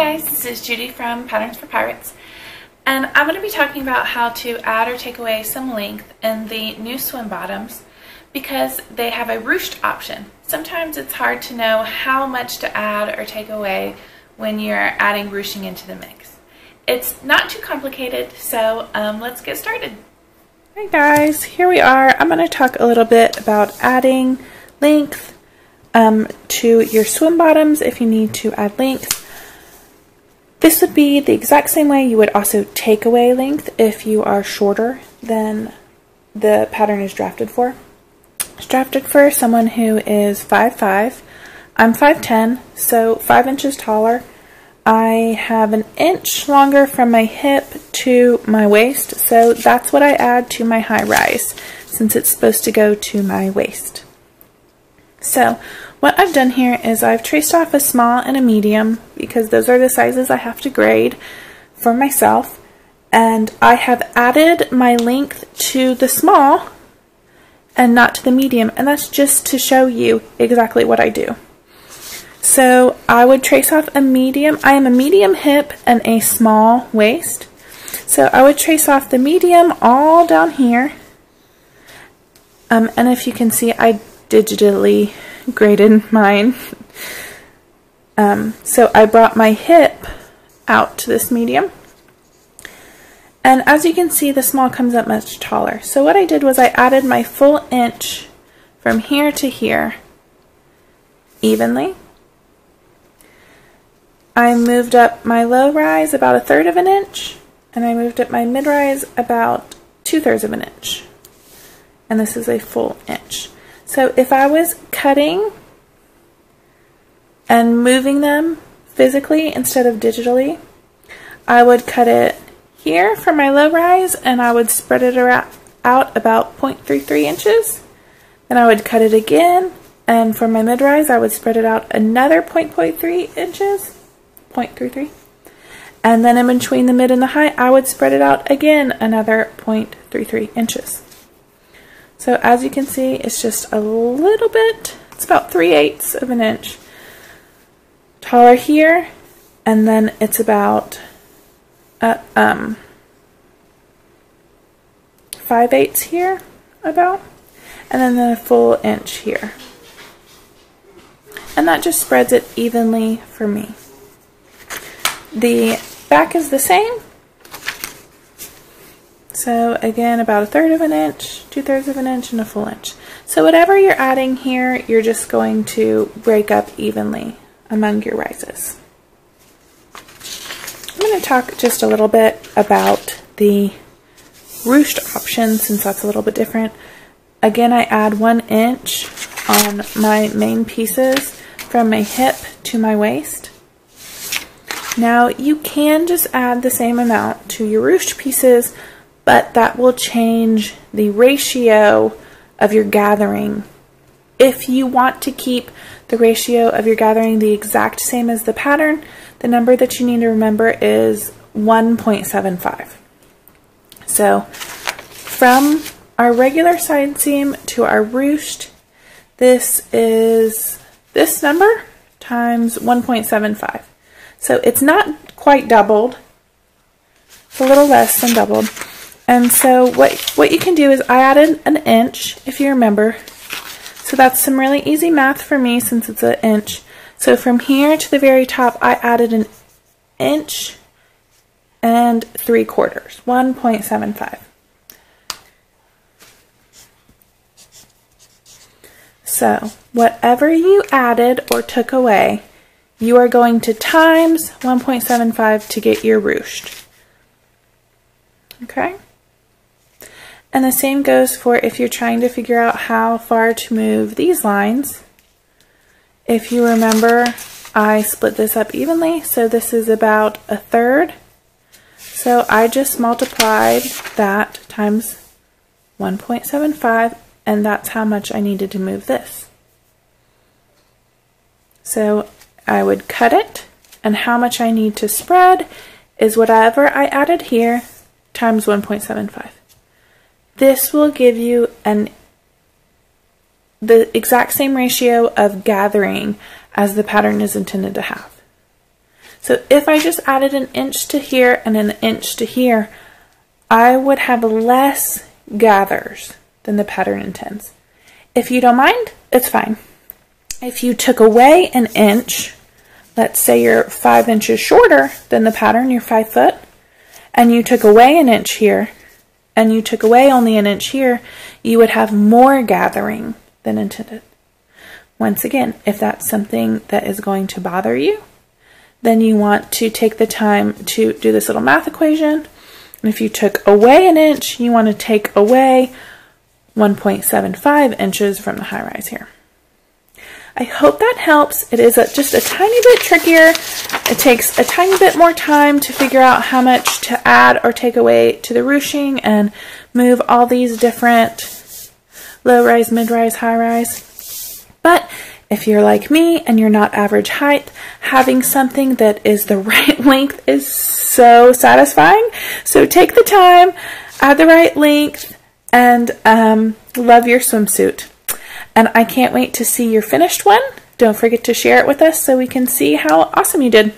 guys, this is Judy from Patterns for Pirates, and I'm going to be talking about how to add or take away some length in the new swim bottoms because they have a ruched option. Sometimes it's hard to know how much to add or take away when you're adding ruching into the mix. It's not too complicated, so let's get started. Hi guys, here we are. I'm going to talk a little bit about adding length to your swim bottoms if you need to add length. This would be the exact same way you would also take away length if you are shorter than the pattern is drafted for. It's drafted for someone who is 5'5". I'm 5'10", so 5 inches taller. I have an inch longer from my hip to my waist, so that's what I add to my high rise since it's supposed to go to my waist. So what I've done here is I've traced off a small and a medium because those are the sizes I have to grade for myself, and I have added my length to the small and not to the medium, and that's just to show you exactly what I do. So I would trace off a medium. I am a medium hip and a small waist, so I would trace off the medium all down here, and if you can see, I digitally graded mine. So I brought my hip out to this medium, and as you can see, the small comes up much taller. So what I did was I added my full inch from here to here evenly. I moved up my low rise about 1/3 of an inch, and I moved up my mid rise about 2/3 of an inch, and this is a full inch. So if I was cutting and moving them physically instead of digitally, I would cut it here for my low rise and I would spread it out about 0.33 inches. Then I would cut it again, and for my mid rise I would spread it out another 0.3 inches, 0.33. And then in between the mid and the high I would spread it out again another 0.33 inches. So as you can see, it's just a little bit, it's about 3/8 of an inch taller here, and then it's about 5/8 here about, and then a full inch here. And that just spreads it evenly for me. The back is the same. So again, about 1/3 of an inch, 2/3 of an inch, and a full inch. So whatever you're adding here, you're just going to break up evenly among your rises. I'm going to talk just a little bit about the ruched option since that's a little bit different. Again, I add 1 inch on my main pieces from my hip to my waist. Now you can just add the same amount to your ruched pieces, but that will change the ratio of your gathering. If you want to keep the ratio of your gathering the exact same as the pattern, the number that you need to remember is 1.75. So from our regular side seam to our ruched, this is this number times 1.75. So it's not quite doubled, it's a little less than doubled. And so what you can do is I added an inch, if you remember. So that's some really easy math for me since it's an inch. So from here to the very top, I added an inch and 3/4, 1.75. So whatever you added or took away, you are going to times 1.75 to get your ruched. Okay? And the same goes for if you're trying to figure out how far to move these lines. If you remember, I split this up evenly, so this is about 1/3. So I just multiplied that times 1.75, and that's how much I needed to move this. So I would cut it, and how much I need to spread is whatever I added here times 1.75. This will give you the exact same ratio of gathering as the pattern is intended to have. So if I just added an inch to here and an inch to here, I would have less gathers than the pattern intends. If you don't mind, it's fine. If you took away an inch, let's say you're 5 inches shorter than the pattern, you're 5 foot, and you took away an inch here, and you took away only an inch here, you would have more gathering than intended. Once again, if that's something that is going to bother you, then you want to take the time to do this little math equation. And if you took away an inch, you want to take away 1.75 inches from the high rise here. I hope that helps. It is just a tiny bit trickier. It takes a tiny bit more time to figure out how much to add or take away to the ruching and move all these different low rise, mid rise, high rise. But if you're like me and you're not average height, having something that is the right length is so satisfying. So take the time, add the right length, and love your swimsuit. And I can't wait to see your finished one. Don't forget to share it with us so we can see how awesome you did.